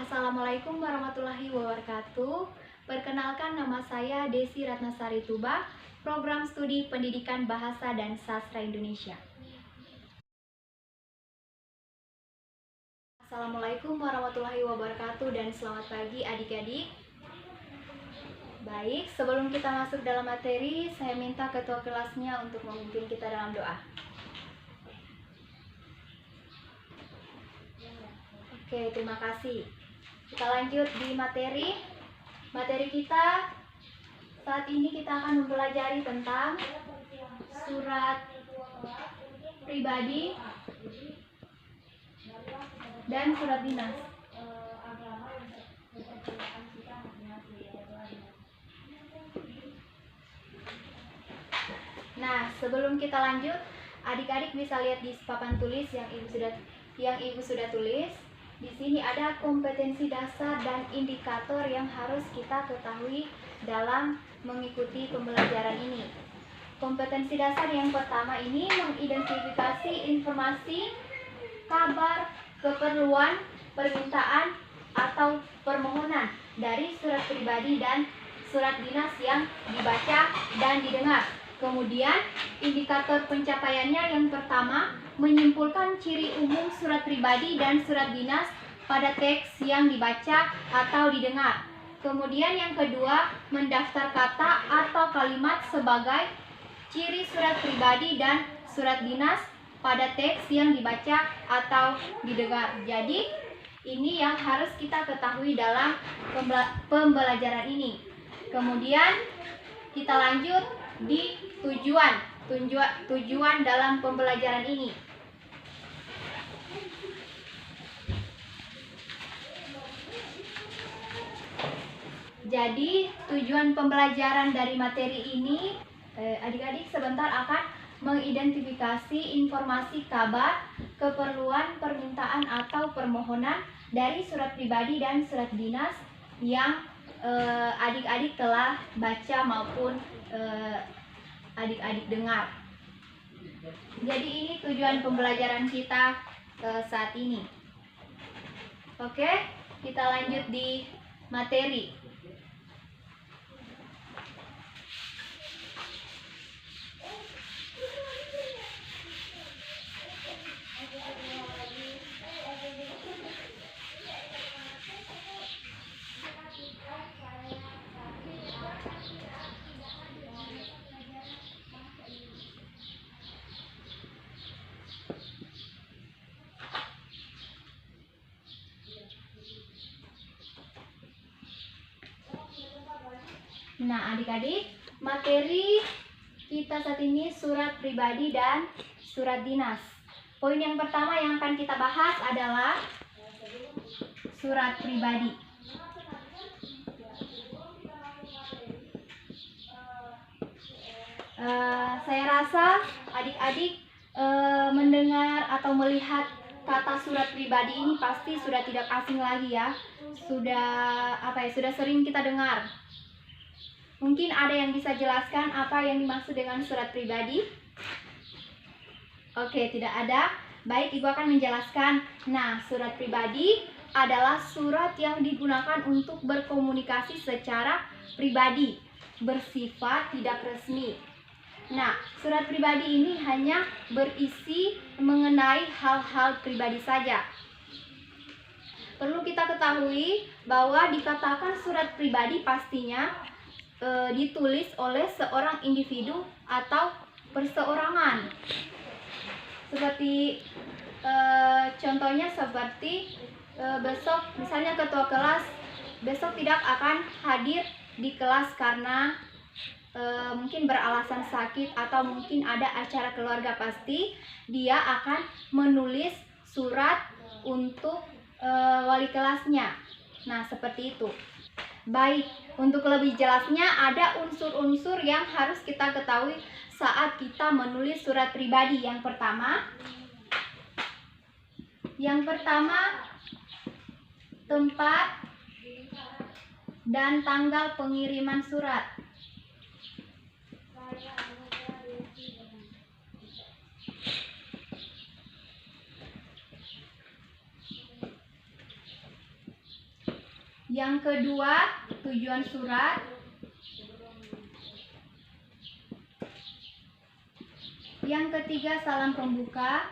Assalamualaikum warahmatullahi wabarakatuh. Perkenalkan, nama saya Desi Ratnasari Tuba, Program Studi Pendidikan Bahasa dan Sastra Indonesia. Assalamualaikum warahmatullahi wabarakatuh dan selamat pagi adik-adik. Baik, sebelum kita masuk dalam materi, saya minta ketua kelasnya untuk memimpin kita dalam doa. Oke, terima kasih. Kita lanjut di materi. Materi kita saat ini kita akan mempelajari tentang surat pribadi dan surat dinas. Nah, sebelum kita lanjut, adik-adik bisa lihat di papan tulis yang ibu sudah tulis. Di sini ada kompetensi dasar dan indikator yang harus kita ketahui dalam mengikuti pembelajaran ini. Kompetensi dasar yang pertama ini mengidentifikasi informasi, kabar, keperluan, permintaan, atau permohonan dari surat pribadi dan surat dinas yang dibaca dan didengar. Kemudian, indikator pencapaiannya yang pertama, menyimpulkan ciri umum surat pribadi dan surat dinas pada teks yang dibaca atau didengar. Kemudian yang kedua, mendaftar kata atau kalimat sebagai ciri surat pribadi dan surat dinas pada teks yang dibaca atau didengar. Jadi, ini yang harus kita ketahui dalam pembelajaran ini. Kemudian, kita lanjut di tujuan dalam pembelajaran ini. Jadi tujuan pembelajaran dari materi ini, adik-adik sebentar akan mengidentifikasi informasi, kabar, keperluan, permintaan atau permohonan dari surat pribadi dan surat dinas yang adik-adik telah baca maupun adik-adik dengar. Jadi ini tujuan pembelajaran kita saat ini. Oke, kita lanjut di materi. Nah, adik-adik, materi kita saat ini surat pribadi dan surat dinas. Poin yang pertama yang akan kita bahas adalah surat pribadi. Saya rasa adik-adik mendengar atau melihat kata surat pribadi ini pasti sudah tidak asing lagi ya. Sudah sering kita dengar. Mungkin ada yang bisa jelaskan apa yang dimaksud dengan surat pribadi? Oke, tidak ada. Baik, Ibu akan menjelaskan. Nah, surat pribadi adalah surat yang digunakan untuk berkomunikasi secara pribadi, bersifat tidak resmi. Nah, surat pribadi ini hanya berisi mengenai hal-hal pribadi saja. Perlu kita ketahui bahwa dikatakan surat pribadi pastinya ditulis oleh seorang individu atau perseorangan. Seperti contohnya seperti besok misalnya ketua kelas besok tidak akan hadir di kelas karena mungkin beralasan sakit atau mungkin ada acara keluarga, pasti dia akan menulis surat untuk wali kelasnya. Nah, seperti itu. Baik, untuk lebih jelasnya ada unsur-unsur yang harus kita ketahui saat kita menulis surat pribadi. Yang pertama tempat dan tanggal pengiriman surat. Yang kedua, tujuan surat. Yang ketiga, salam pembuka.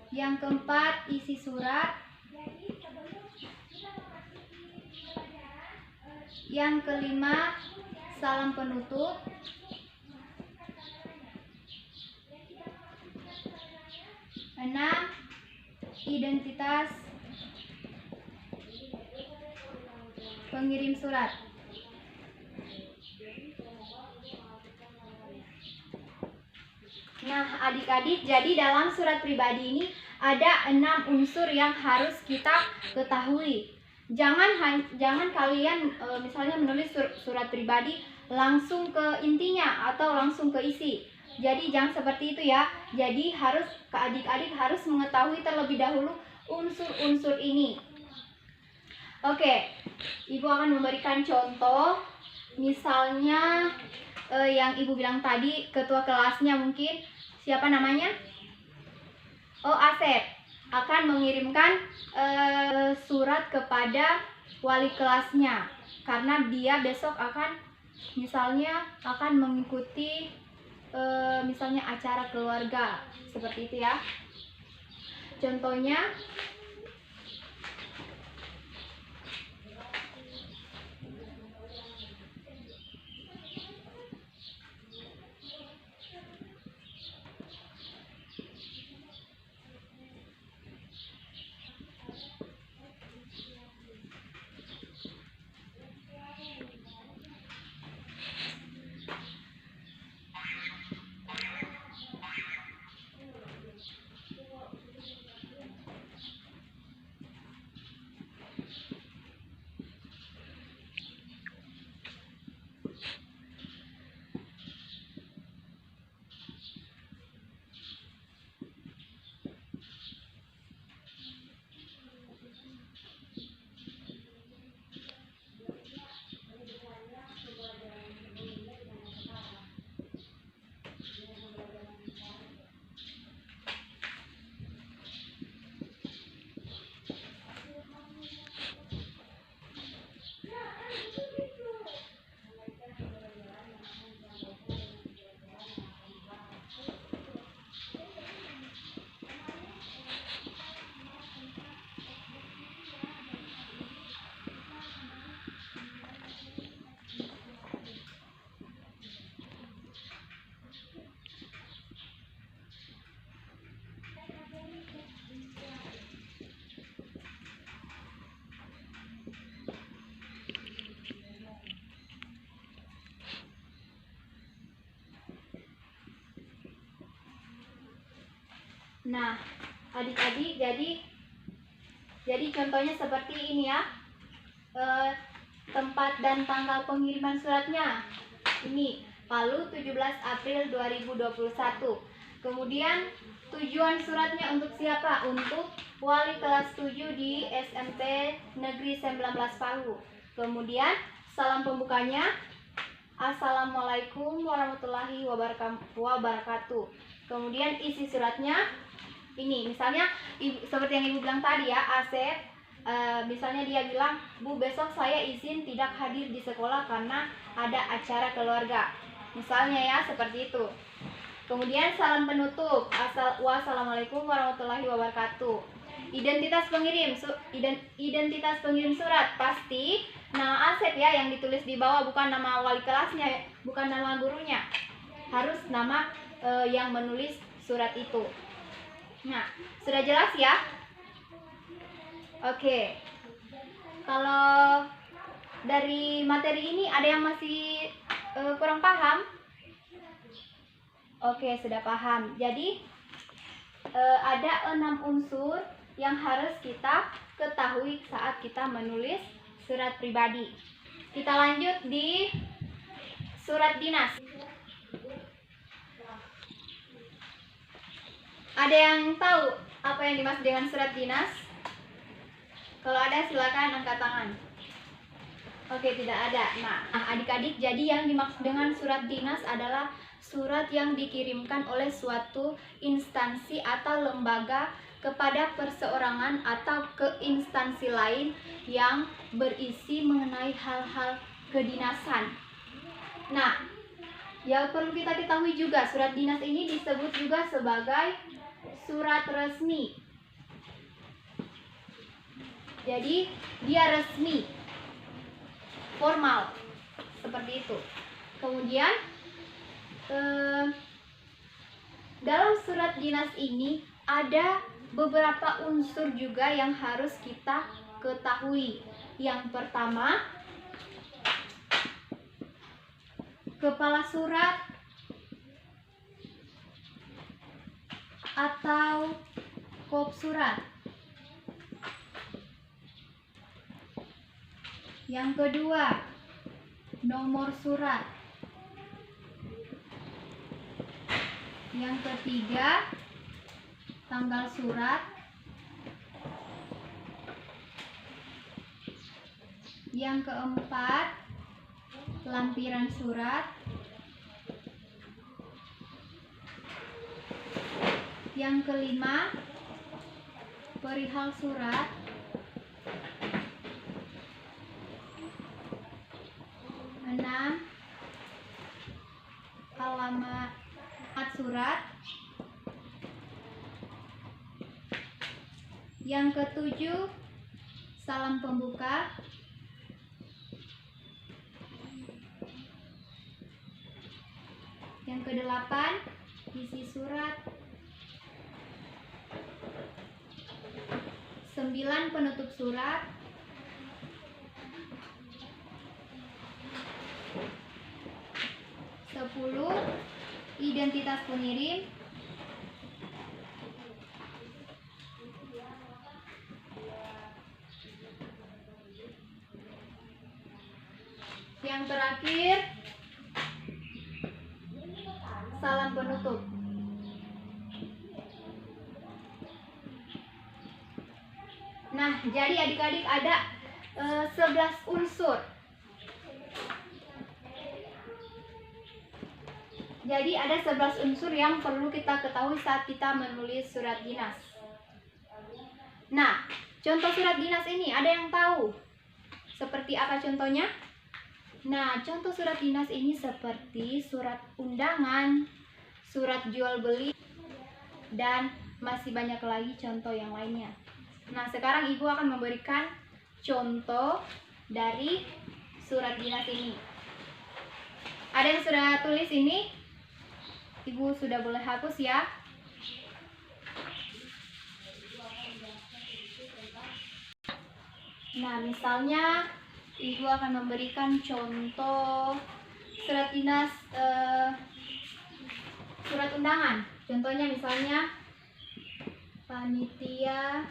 Yang keempat, isi surat. Yang kelima, salam penutup. Enam, identitas pengirim surat. Nah, adik-adik, jadi dalam surat pribadi ini ada 6 unsur yang harus kita ketahui. Jangan kalian misalnya menulis surat pribadi langsung ke intinya atau langsung ke isi. Jadi jangan seperti itu ya. Jadi adik-adik harus mengetahui terlebih dahulu unsur-unsur ini. Oke, Ibu akan memberikan contoh. Misalnya yang Ibu bilang tadi, ketua kelasnya mungkin siapa namanya? Oh, Asep akan mengirimkan surat kepada wali kelasnya karena dia besok akan mengikuti misalnya acara keluarga seperti itu ya. Contohnya nah, adik-adik, jadi contohnya seperti ini ya. Tempat dan tanggal pengiriman suratnya. Ini Palu 17 April 2021. Kemudian tujuan suratnya untuk siapa? Untuk wali kelas 7 di SMP Negeri 19 Palu. Kemudian salam pembukanya, Assalamualaikum warahmatullahi wabarakatuh. Kemudian isi suratnya ini, misalnya seperti yang Ibu bilang tadi ya, Asep, misalnya dia bilang, Bu, besok saya izin tidak hadir di sekolah karena ada acara keluarga. Misalnya ya, seperti itu. Kemudian salam penutup, Wassalamualaikum warahmatullahi wabarakatuh. Identitas pengirim, identitas pengirim surat pasti nama Asep ya yang ditulis di bawah, bukan nama wali kelasnya, bukan nama gurunya. Harus nama yang menulis surat itu. Nah, sudah jelas ya? Oke. Kalau dari materi ini ada yang masih kurang paham? Oke, sudah paham. Jadi ada 6 unsur yang harus kita ketahui saat kita menulis surat pribadi. Kita lanjut di surat dinas. Ada yang tahu apa yang dimaksud dengan surat dinas? Kalau ada silakan angkat tangan. Oke, tidak ada. Nah, adik-adik, jadi yang dimaksud dengan surat dinas adalah surat yang dikirimkan oleh suatu instansi atau lembaga kepada perseorangan atau ke instansi lain yang berisi mengenai hal-hal kedinasan. Nah, yang perlu kita ketahui juga, surat dinas ini disebut juga sebagai surat resmi. Jadi, dia resmi, formal, seperti itu. Kemudian, dalam surat dinas ini ada beberapa unsur juga yang harus kita ketahui. Yang pertama, kepala surat atau kop surat. Yang kedua, nomor surat. Yang ketiga, tanggal surat. Yang keempat, lampiran surat. Yang kelima, perihal surat. Enam, alamat surat. Yang ketujuh, salam pembuka. Yang kedelapan, isi surat. 9, penutup surat. 10, identitas pengirim. Yang terakhir, salam penutup. Nah, jadi adik-adik ada 11 unsur. Jadi ada 11 unsur yang perlu kita ketahui saat kita menulis surat dinas. Nah, contoh surat dinas ini ada yang tahu seperti apa contohnya? Nah, contoh surat dinas ini seperti surat undangan, surat jual beli, dan masih banyak lagi contoh yang lainnya. Nah, sekarang Ibu akan memberikan contoh dari surat dinas ini. Ada yang sudah tulis ini? Ibu sudah boleh hapus ya. Nah, misalnya Ibu akan memberikan contoh surat dinas, surat undangan. Contohnya misalnya panitia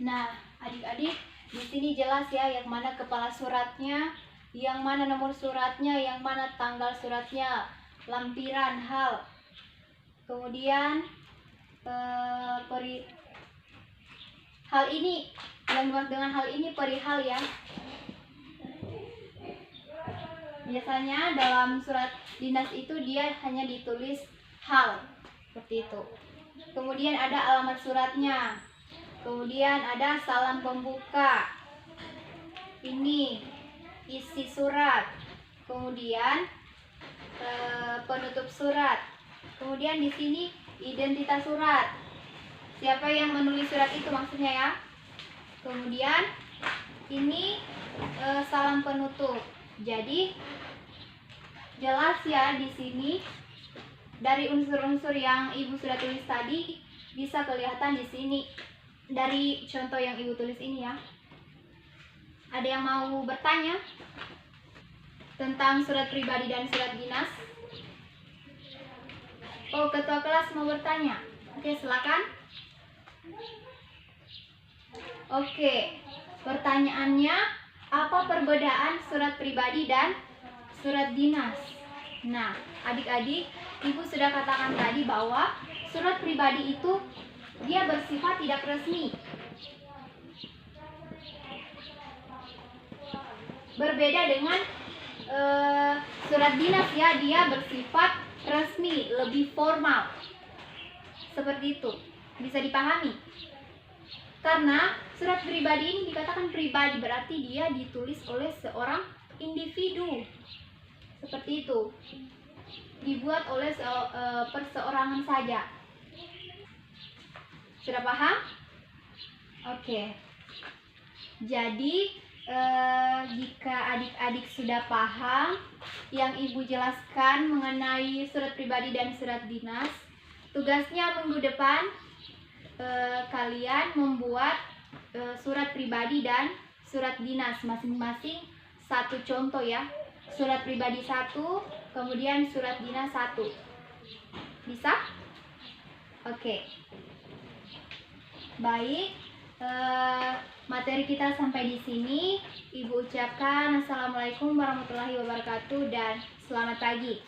Nah, adik-adik, di sini jelas ya yang mana kepala suratnya, yang mana nomor suratnya, yang mana tanggal suratnya, lampiran, hal. Kemudian hal ini, yang dimaksud dengan hal ini perihal ya. Biasanya dalam surat dinas itu dia hanya ditulis hal, seperti itu. Kemudian ada alamat suratnya. Kemudian ada salam pembuka. Ini isi surat. Kemudian penutup surat. Kemudian di sini identitas surat. Siapa yang menulis surat itu maksudnya ya. Kemudian ini salam penutup. Jadi jelas ya di sini dari unsur-unsur yang Ibu sudah tulis tadi bisa kelihatan di sini dari contoh yang Ibu tulis ini ya. Ada yang mau bertanya tentang surat pribadi dan surat dinas? Oh, ketua kelas mau bertanya. Oke, silakan. Oke, pertanyaannya, apa perbedaan surat pribadi dan surat dinas? Nah, adik-adik, Ibu sudah katakan tadi bahwa surat pribadi itu dia bersifat tidak resmi. Berbeda dengan surat dinas ya, dia bersifat resmi, lebih formal. Seperti itu. Bisa dipahami? Karena surat pribadi ini dikatakan pribadi, berarti dia ditulis oleh seorang individu. Seperti itu. Dibuat oleh perseorangan saja. Sudah paham? Oke. Jadi jika adik-adik sudah paham yang Ibu jelaskan mengenai surat pribadi dan surat dinas, tugasnya minggu depan kalian membuat surat pribadi dan surat dinas masing-masing satu contoh ya. Surat pribadi 1, kemudian surat dinas 1. Bisa? Oke. Baik, materi kita sampai di sini. Ibu ucapkan Assalamualaikum warahmatullahi wabarakatuh dan selamat pagi.